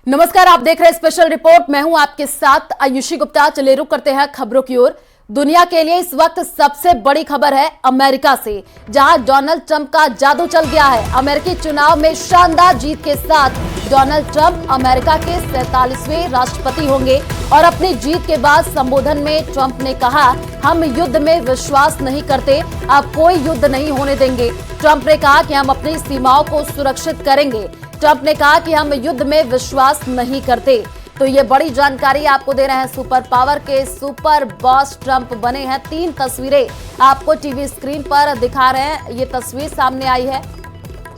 नमस्कार, आप देख रहे हैं स्पेशल रिपोर्ट। मैं हूं आपके साथ आयुषी गुप्ता। चलिए रुक करते हैं खबरों की ओर। दुनिया के लिए इस वक्त सबसे बड़ी खबर है अमेरिका से, जहां डोनाल्ड ट्रंप का जादू चल गया है। अमेरिकी चुनाव में शानदार जीत के साथ डोनाल्ड ट्रंप अमेरिका के 47वें राष्ट्रपति होंगे और अपनी जीत के बाद संबोधन में ट्रंप ने कहा, हम युद्ध में विश्वास नहीं करते, अब कोई युद्ध नहीं होने देंगे। ट्रंप ने कहा कि हम अपनी सीमाओं को सुरक्षित करेंगे। ट्रंप ने कहा कि हम युद्ध में विश्वास नहीं करते। तो ये बड़ी जानकारी आपको दे रहे हैं। सुपर पावर के सुपर बॉस ट्रंप बने हैं। 3 तस्वीरें आपको टीवी स्क्रीन पर दिखा रहे हैं। ये तस्वीर सामने आई है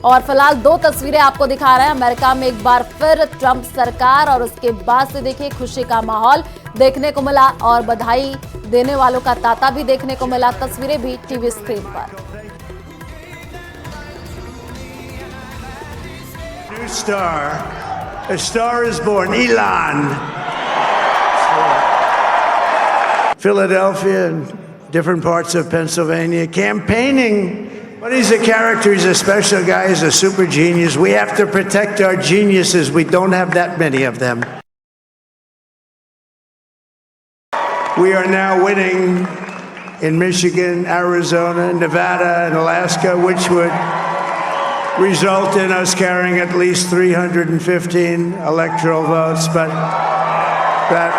और फिलहाल 2 तस्वीरें आपको दिखा रहे हैं। अमेरिका में एक बार फिर ट्रंप सरकार और उसके बाद से देखिए खुशी का माहौल देखने को मिला और बधाई देने वालों का तांता भी देखने को मिला। तस्वीरें भी टीवी स्क्रीन पर। A star is born, Elon. Philadelphia and different parts of Pennsylvania, campaigning. But he's a character, he's a special guy, he's a super genius. We have to protect our geniuses. We don't have that many of them. We are now winning in Michigan, Arizona, Nevada, and Alaska, which would result in us carrying at least 315 electoral votes, but that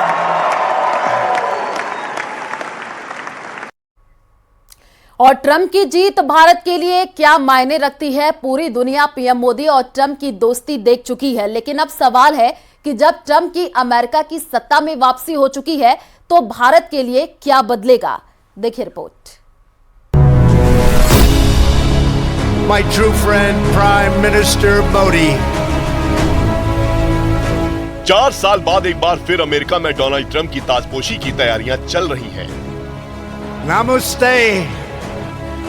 और Trump की जीत भारत के लिए क्या मायने रखती है? पूरी दुनिया पीएम मोदी और ट्रंप की दोस्ती देख चुकी है, लेकिन अब सवाल है कि जब ट्रंप की अमेरिका की सत्ता में वापसी हो चुकी है तो भारत के लिए क्या बदलेगा? देखिए report. my true friend Prime Minister Modi. 4 साल बाद एक बार फिर अमेरिका में डोनाल्ड ट्रंप की ताजपोशी की तैयारियां चल रही हैं। Namaste.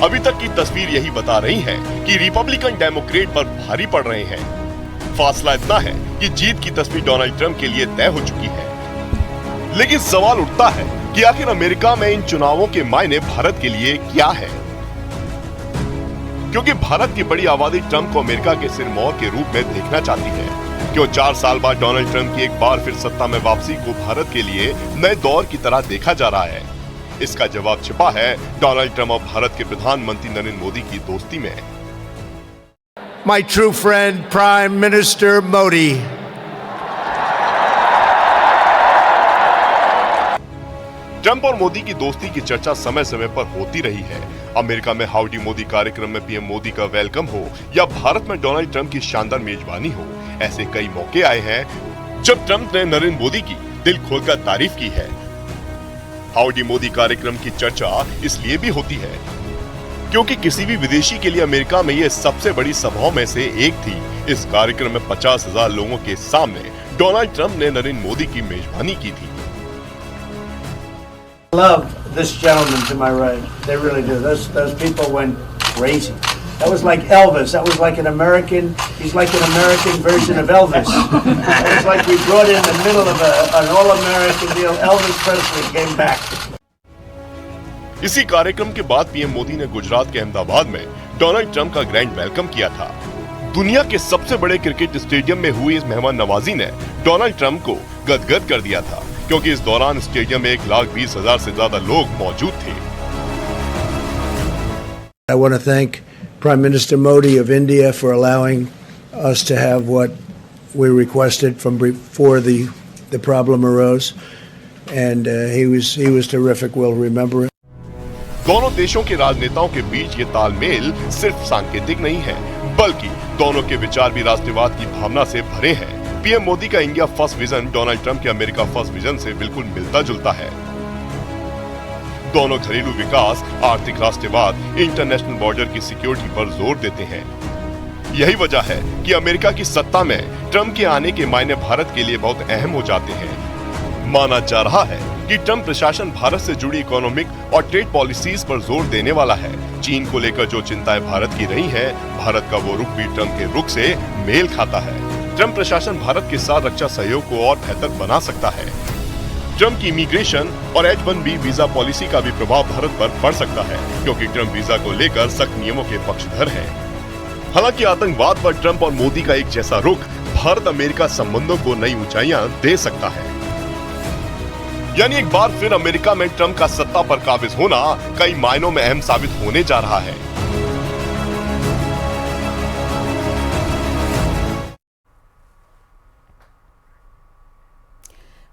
अभी तक की तस्वीर यही बता रही है कि रिपब्लिकन डेमोक्रेट पर भारी पड़ रहे हैं। फासला इतना है कि जीत की तस्वीर डोनाल्ड ट्रंप के लिए तय हो चुकी है। लेकिन सवाल उठता है कि आखिर अमेरिका में इन चुनावों के मायने भारत के लिए क्या है? क्योंकि भारत की बड़ी आबादी ट्रंप को अमेरिका के सिरमौर के रूप में देखना चाहती है। क्यों 4 साल बाद डोनाल्ड ट्रंप की एक बार फिर सत्ता में वापसी को भारत के लिए नए दौर की तरह देखा जा रहा है? इसका जवाब छिपा है डोनाल्ड ट्रंप और भारत के प्रधानमंत्री नरेंद्र मोदी की दोस्ती में। My true friend Prime Minister Modi. Trump और मोदी की दोस्ती की चर्चा समय समय पर होती रही है। अमेरिका में हाउडी मोदी कार्यक्रम में पीएम मोदी का वेलकम हो या भारत में डोनाल्ड ट्रंप की शानदार मेजबानी हो, ऐसे कई मौके आए हैं जब ट्रंप ने नरेंद्र मोदी की दिल खोलकर तारीफ की है। हाउडी मोदी कार्यक्रम की चर्चा इसलिए भी होती है क्योंकि किसी भी विदेशी के लिए अमेरिका में ये सबसे बड़ी सभाओं में से एक थी। इस कार्यक्रम में 50,000 लोगों के सामने डोनाल्ड ट्रंप ने नरेंद्र मोदी की मेजबानी की थी। Love this gentleman to my right. They really do. Those people went crazy. That was like Elvis. That was like an American. He's like an American version of Elvis. It was like we brought in the middle of an all-American deal. Elvis Presley came back. इसी कार्यक्रम के बाद PM Modi ने गुजरात के अहमदाबाद में Donald Trump का grand welcome किया था। दुनिया के सबसे बड़े क्रिकेट स्टेडियम में हुई इस मेहमान नवाजी ने डोनाल्ड ट्रंप को गदगद कर दिया था, क्योंकि इस दौरान स्टेडियम में 1,20,000 से ज्यादा लोग मौजूद थे। I want to thank Prime Minister Modi of India for allowing us to have what we requested from before the problem arose, and he was terrific. We'll remember it. दोनों देशों के राजनेताओं के बीच ये तालमेल सिर्फ सांकेतिक नहीं है, बल्कि दोनों के विचार भी राष्ट्रवाद की भावना से भरे हैं। पीएम मोदी का India first vision Donald Trump के अमेरिका फर्स्ट विजन से बिल्कुल मिलता जुलता है। दोनों घरेलू विकास, आर्थिक राष्ट्रवाद, इंटरनेशनल बॉर्डर की सिक्योरिटी पर जोर देते हैं। यही वजह है कि अमेरिका की सत्ता में ट्रंप के आने के मायने भारत के लिए बहुत अहम हो जाते हैं। माना जा रहा है कि ट्रंप प्रशासन भारत से जुड़ी इकोनॉमिक और ट्रेड पॉलिसीज पर जोर देने वाला है। चीन को लेकर जो चिंताएं भारत की रही हैं, भारत का वो रुख भी ट्रंप के रुख से मेल खाता है। ट्रंप प्रशासन भारत के साथ रक्षा सहयोग को और बेहतर बना सकता है। ट्रंप की इमिग्रेशन और H-1B वीजा पॉलिसी का भी प्रभाव भारत पर पड़ सकता है, क्योंकि ट्रंप वीजा को लेकर सख्त नियमों के पक्षधर हैं। हालांकि आतंकवाद पर ट्रंप और मोदी का एक जैसा रुख भारत अमेरिका संबंधों को नई ऊंचाइयां दे सकता है। यानी एक बार फिर अमेरिका में ट्रंप का सत्ता पर काबिज होना कई मायनों में अहम साबित होने जा रहा है।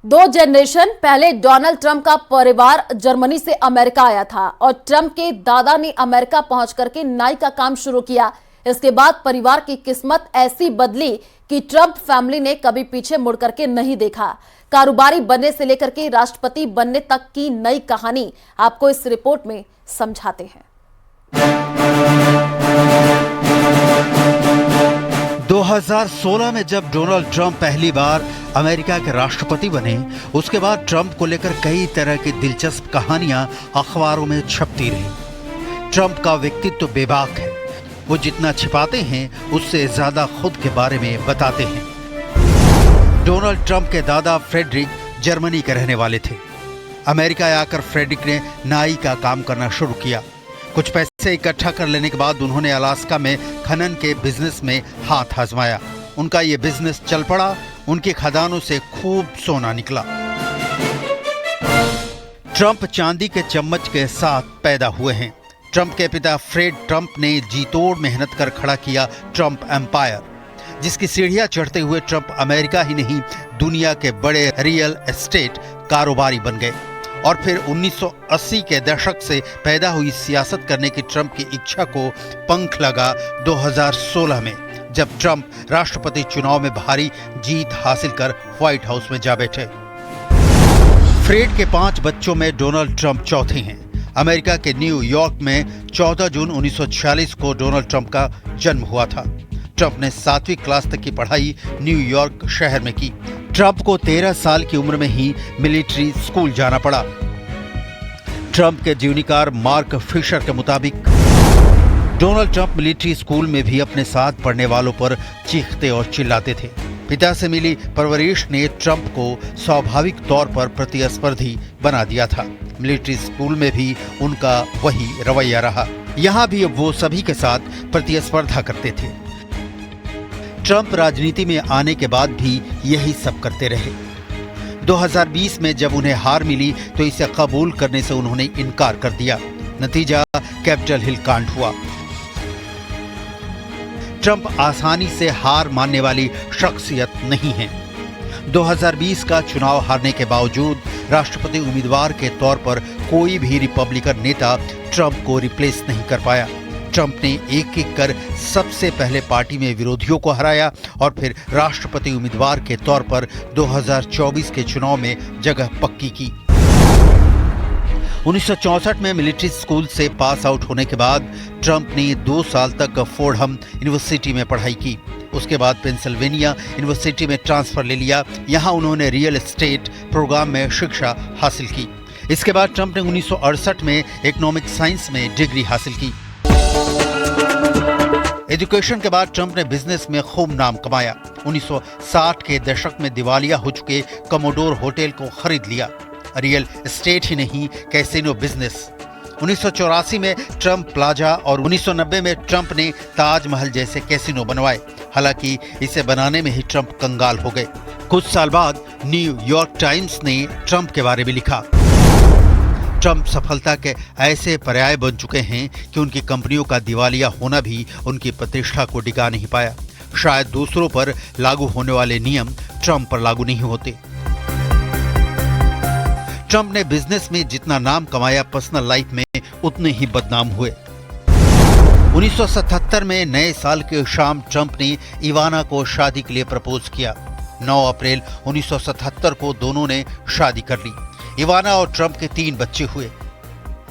दो जनरेशन पहले डोनाल्ड ट्रंप का परिवार जर्मनी से अमेरिका आया था और ट्रंप के दादा ने अमेरिका पहुंच करके नाई का काम शुरू किया। इसके बाद परिवार की किस्मत ऐसी बदली कि ट्रंप फैमिली ने कभी पीछे मुड़ करके नहीं देखा। कारोबारी बनने से लेकर के राष्ट्रपति बनने तक की नई कहानी आपको इस रिपोर्ट में समझाते हैं। 2016 में जब डोनाल्ड ट्रंप पहली बार अमेरिका के राष्ट्रपति बने, उसके बाद ट्रंप को लेकर कई तरह की दिलचस्प कहानियां अखबारों में छपती रही। ट्रंप का व्यक्तित्व बेबाक है। वो जितना छिपाते हैं उससे ज्यादा खुद के बारे में बताते हैं। डोनाल्ड ट्रंप के दादा फ्रेडरिक जर्मनी के रहने वाले थे। अमेरिका आकर फ्रेडरिक ने नाई का काम करना शुरू किया। कुछ पैसे इकट्ठा कर लेने के बाद उन्होंने अलास्का में खनन के बिजनेस में हाथ आजमाया। उनका ये बिजनेस चल पड़ा। उनकी खदानों से खूब सोना निकला। ट्रंप चांदी के चम्मच के साथ पैदा हुए हैं। ट्रंप के पिता फ्रेड ट्रंप ने जी तोड़ मेहनत कर खड़ा किया ट्रंप एम्पायर, जिसकी सीढ़ियां चढ़ते हुए ट्रंप अमेरिका ही नहीं दुनिया के बड़े रियल एस्टेट कारोबारी बन गए। और फिर 1980 के दशक से पैदा हुई सियासत करने की ट्रंप की इच्छा को पंख लगा 2016 में, जब ट्रंप राष्ट्रपति चुनाव में भारी जीत हासिल कर व्हाइट हाउस में जा बैठे। फ्रेड के 5 बच्चों में डोनाल्ड ट्रंप चौथे हैं। अमेरिका के न्यूयॉर्क में 14 जून 1946 को डोनाल्ड ट्रंप का जन्म हुआ था। ट्रंप ने 7वीं क्लास तक की पढ़ाई न्यूयॉर्क शहर में की। ट्रंप को 13 साल की उम्र में ही मिलिट्री स्कूल जाना पड़ा। ट्रंप के जीवनीकार मार्क फिशर के मुताबिक डोनाल्ड ट्रंप मिलिट्री स्कूल में भी अपने साथ पढ़ने वालों पर चीखते और चिल्लाते थे। पिता से मिली परवरिश ने ट्रंप को स्वाभाविक तौर पर प्रतिस्पर्धी बना दिया था। मिलिट्री स्कूल में भी उनका वही रवैया रहा। यहाँ भी वो सभी के साथ प्रतिस्पर्धा करते थे। ट्रंप राजनीति में आने के बाद भी यही सब करते रहे। 2020 में जब उन्हें हार मिली तो इसे कबूल करने से उन्होंने इनकार कर दिया। नतीजा कैपिटल हिल कांड हुआ। ट्रंप आसानी से हार मानने वाली शख्सियत नहीं है। 2020 का चुनाव हारने के बावजूद राष्ट्रपति उम्मीदवार के तौर पर कोई भी रिपब्लिकन नेता ट्रंप को रिप्लेस नहीं कर पाया। ट्रंप ने एक एक कर सबसे पहले पार्टी में विरोधियों को हराया और फिर राष्ट्रपति उम्मीदवार के तौर पर 2024 के चुनाव में जगह पक्की की। 1964 में मिलिट्री स्कूल से पास आउट होने के बाद ट्रंप ने 2 साल तक फोर्डहम यूनिवर्सिटी में पढ़ाई की। उसके बाद पेंसिल्वेनिया यूनिवर्सिटी में ट्रांसफर ले लिया। यहाँ उन्होंने रियल एस्टेट प्रोग्राम में शिक्षा हासिल की। इसके बाद ट्रंप ने 1968 में इकोनॉमिक साइंस में डिग्री हासिल की। एजुकेशन के बाद ट्रंप ने बिजनेस में खूब नाम कमाया। 1960 के दशक में दिवालिया हो चुके कमोडोर होटल को खरीद लिया। रियल एस्टेट ही नहीं, कैसीनो बिजनेस। 1984 में ट्रंप प्लाजा और 1990 में ट्रंप ने ताजमहल जैसे कैसीनो बनवाए। हालांकि इसे बनाने में ही ट्रंप कंगाल हो गए। कुछ साल बाद न्यूयॉर्क टाइम्स ने ट्रंप के बारे में लिखा, ट्रंप सफलता के ऐसे पर्याय बन चुके हैं कि उनकी कंपनियों का दिवालिया होना भी उनकी प्रतिष्ठा को डिगा नहीं पाया। शायद दूसरों पर लागू होने वाले नियम ट्रंप पर लागू नहीं होते। ट्रंप ने बिजनेस में जितना नाम कमाया, पर्सनल लाइफ में उतने ही बदनाम हुए। 1977 में नए साल के शाम ट्रंप ने इवाना को शादी के लिए प्रपोज किया। 9 अप्रैल 1977 को दोनों ने शादी कर ली। इवाना और ट्रंप के 3 बच्चे हुए।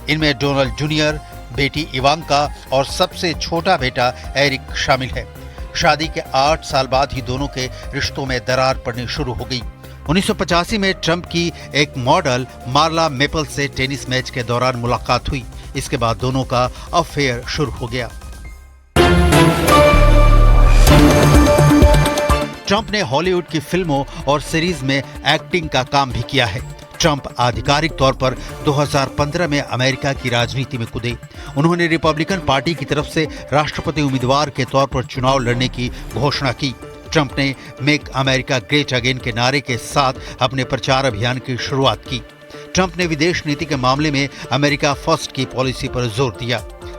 इनमें डोनाल्ड जूनियर, बेटी इवांका और सबसे छोटा बेटा एरिक शामिल है। शादी के 8 साल बाद ही दोनों के रिश्तों में दरार पड़नी शुरू हो गई। 1985 में ट्रंप की एक मॉडल मार्ला मेपल से टेनिस मैच के दौरान मुलाकात हुई। इसके बाद दोनों का अफेयर शुरू हो गया। ट्रंप ने हॉलीवुड की फिल्मों और सीरीज में एक्टिंग का काम भी किया है। ट्रंप आधिकारिक तौर पर 2015 में अमेरिका की राजनीति में कूदे। उन्होंने रिपब्लिकन पार्टी की तरफ से राष्ट्रपति उम्मीदवार के तौर पर चुनाव लड़ने की घोषणा की। ट्रंप ने मेक अमेरिका ग्रेट अगेन के नारे के साथ अपने प्रचार अभियान की शुरुआत की। ट्रंप ने विदेश नीति के मामले में अमेरिका फर्स्ट की पॉलिसी पर जोर दिया।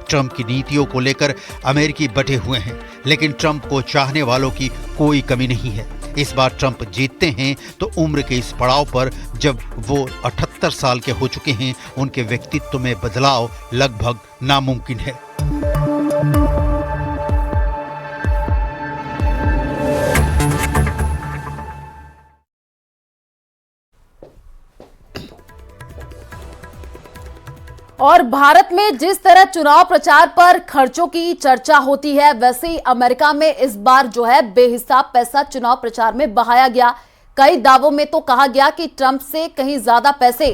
ट्रंप की नीतियों को लेकर अमेरिकी बटे हुए हैं, लेकिन ट्रंप को चाहने वालों की कोई कमी नहीं है। इस बार ट्रंप जीतते हैं तो उम्र के इस पड़ाव पर जब वो 78 साल के हो चुके हैं, उनके व्यक्तित्व में बदलाव लगभग नामुमकिन है। और भारत में जिस तरह चुनाव प्रचार पर खर्चों की चर्चा होती है, वैसे ही अमेरिका में इस बार जो है बेहिसाब पैसा चुनाव प्रचार में बहाया गया। कई दावों में तो कहा गया कि ट्रंप से कहीं ज्यादा पैसे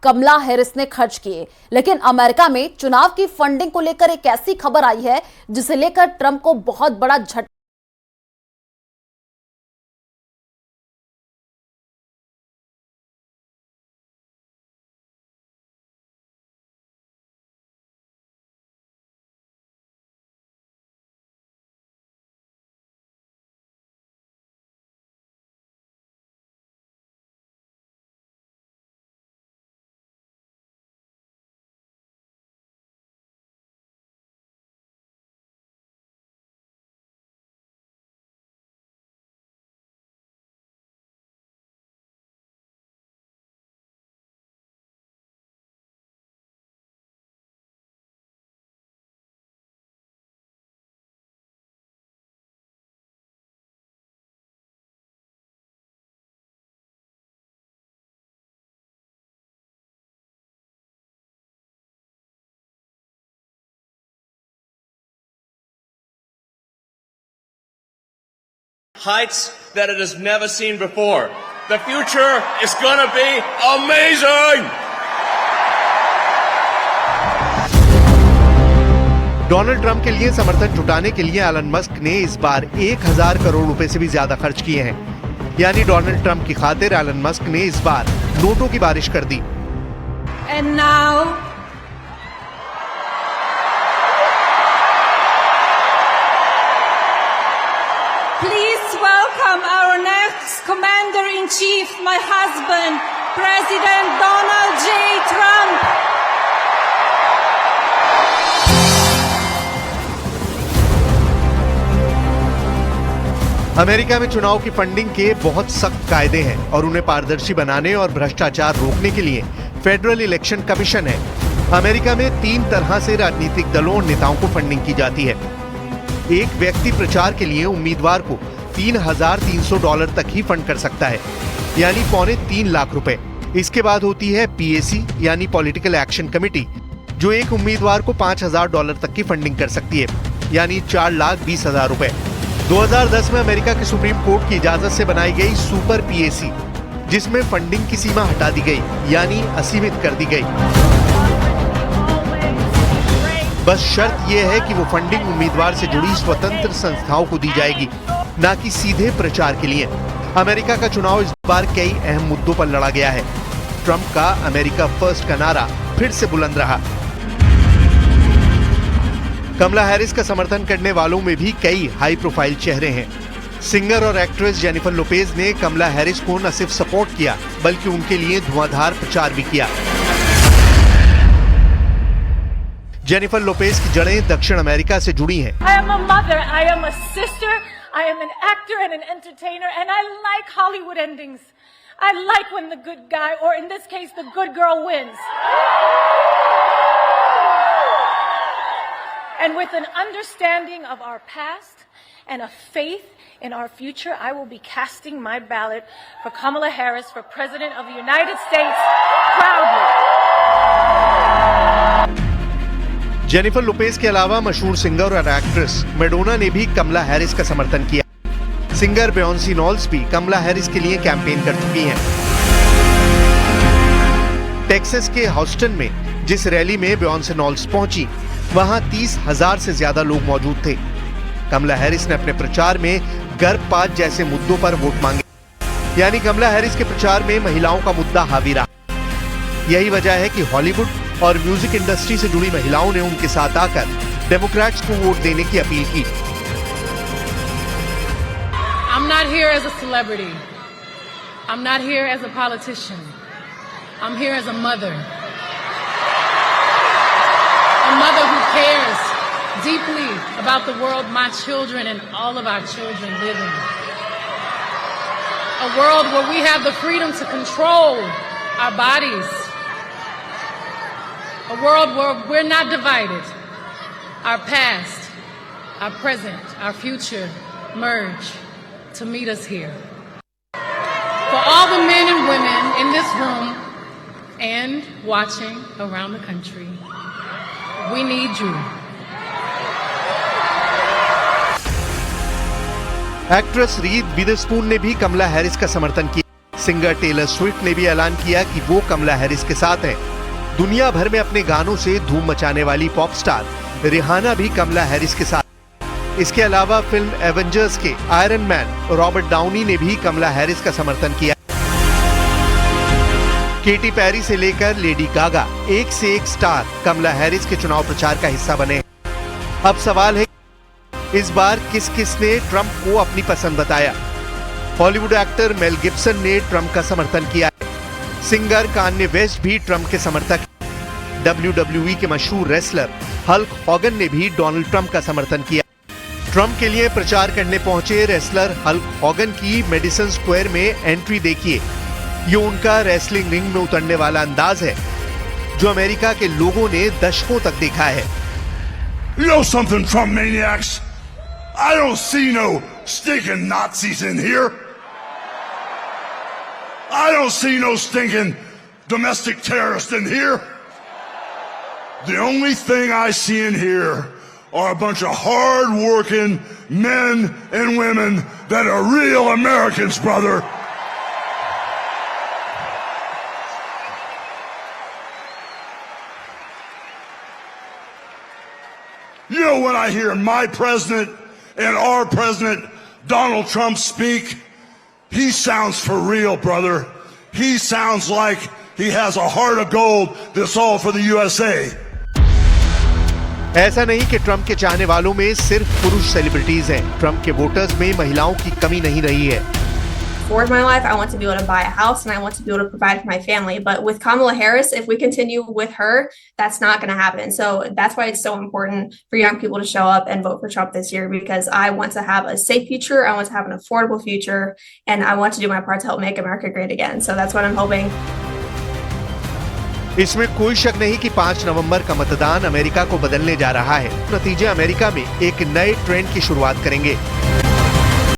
कमला हैरिस ने खर्च किए। लेकिन अमेरिका में चुनाव की फंडिंग को लेकर एक ऐसी खबर आई है जिसे लेकर ट्रंप को बहुत बड़ा झटका। Heights that it has never seen before. The future is going to be amazing! Donald Trump के लिए समर्थन जुटाने के लिए एलन मस्क ने इस बार 1000 करोड़ रुपए से भी ज्यादा खर्च किए हैं। यानी डोनाल्ड ट्रंप की खातिर एलन मस्क ने इस बार नोटों की बारिश कर दी। And now please welcome our next Commander-in-Chief, my husband, President Donald J. Trump. America में चुनाव की फंडिंग के बहुत सख्त कायदे हैं और उन्हें पारदर्शी बनाने और भ्रष्टाचार रोकने के लिए फेडरल इलेक्शन कमीशन है। अमेरिका में 3 तरह से राजनीतिक दलों और नेताओं को फंडिंग की जाती है। एक व्यक्ति प्रचार के लिए उम्मीदवार को $3,300 तक ही फंड कर सकता है, यानी $2.25 लाख रुपए। इसके बाद होती है PAC यानी पॉलिटिकल एक्शन कमेटी, जो एक उम्मीदवार को $5,000 तक की फंडिंग कर सकती है, यानी $4,20,000 रुपए। 2010 में अमेरिका के सुप्रीम कोर्ट की इजाजत से बनाई गई सुपर PAC, जिसमें फंडिंग की सीमा हटा दी गई, यानी असीमित कर दी गई। बस शर्त यह है कि वो फंडिंग उम्मीदवार से जुड़ी स्वतंत्र संस्थाओं को दी जाएगी, न कि सीधे प्रचार के लिए। अमेरिका का चुनाव इस बार कई अहम मुद्दों पर लड़ा गया है। ट्रंप का अमेरिका फर्स्ट का नारा फिर से बुलंद रहा। कमला हैरिस का समर्थन करने वालों में भी कई हाई प्रोफाइल चेहरे हैं। सिंगर और एक्ट्रेस जेनिफर लोपेज ने कमला हैरिस को न सिर्फ सपोर्ट किया, बल्कि उनके लिए धुआंधार प्रचार भी किया। जेनिफर लोपेज की जड़ें दक्षिण अमेरिका से जुड़ी हैं। I am a mother, I am a sister, I am an actor and an entertainer, and I like Hollywood endings. I like when the good guy, or in this case, the good girl wins. And with an understanding of our past and a faith in our future, I will be casting my ballot for Kamala Harris for President of the United States proudly. Jennifer Lopez के अलावा मशहूर singer और actress Madonna ने भी कमला Harris का समर्थन किया। Singer बेयोंसी नॉल्स भी कमला हैरिस के लिए कैंपेन कर चुकी हैं। टेक्सास के ह्यूस्टन में जिस रैली में बेयोंसी नॉल्स पहुंची, वहां 30,000 से ज्यादा लोग मौजूद थे। कमला हैरिस ने अपने प्रचार में गर्भपात जैसे मुद्दों पर वोट मांगे, यानी कमला हैरिस के प्रचार में महिलाओं का मुद्दा हावी रहा। यही वजह है कि हॉलीवुड और म्यूजिक इंडस्ट्री से जुड़ी महिलाओं ने उनके साथ आकर डेमोक्रेट्स को वोट देने की अपील की। not here as a celebrity. I'm not here as a politician. I'm here as a mother. A mother who cares deeply about the world my children and all of our children live in. A world where we have the freedom to control our bodies. A world where we're not divided. Our past, our present, our future merge to meet us here. For all the men and women in this room and watching around the country, we need you. Actress Reese Witherspoon ने भी कमला Harris का समर्थन किया। Singer Taylor Swift ने भी ऐलान किया कि वो कमला हैरिस के साथ हैं। दुनिया भर में अपने गानों से धूम मचाने वाली पॉप स्टार रिहाना भी कमला हैरिस के साथ। इसके अलावा फिल्म एवेंजर्स के आयरन मैन रॉबर्ट डाउनी ने भी कमला हैरिस का समर्थन किया। केटी पेरी से लेकर लेडी गागा, एक से एक स्टार कमला हैरिस के चुनाव प्रचार का हिस्सा बने। अब सवाल है, इस बार किस किस ने ट्रंप को अपनी पसंद बताया? हॉलीवुड एक्टर मेल गिब्सन ने ट्रंप का समर्थन किया। सिंगर कान्ये वेस्ट भी ट्रंप के समर्थक। WWE के मशहूर रेसलर हल्क हॉगन ने भी डोनाल्ड ट्रंप का समर्थन किया। ट्रंप के लिए प्रचार करने पहुंचे रेसलर हल्क हॉगन की मेडिसन स्क्वायर में एंट्री देखिए। ये उनका रेसलिंग रिंग में उतरने वाला अंदाज है जो अमेरिका के लोगों ने दशकों तक देखा है। You know something, Trump maniacs? I don't see no stinking Nazis in here. I don't see no stinking domestic terrorists in here. The only thing I see in here are a bunch of hard-working men and women that are real Americans, brother. You know, when I hear my president and our president, Donald Trump, speak, he sounds for real, brother. He sounds like he has a heart of gold that's all for the USA. ऐसा नहीं कि Trump के चाहने वालों में सिर्फ पुरुष celebrities हैं। ट्रंप के वोटर्स में महिलाओं की कमी नहीं रही है। For my life, I want to be able to buy a house and I want to be able to provide for my family. But with Kamala Harris, if we continue with her, that's not going to happen. So that's why it's so important for young people to show up and vote for Trump this year, because I want to have a safe future, I want to have an affordable future, and I want to do my part to help make America great again. So that's what I'm hoping. इसमें कोई शक नहीं कि 5 नवंबर का मतदान America को बदलने जा रहा है। नतीजे अमेरिका में एक नए ट्रेंड की शुरुआत करेंगे।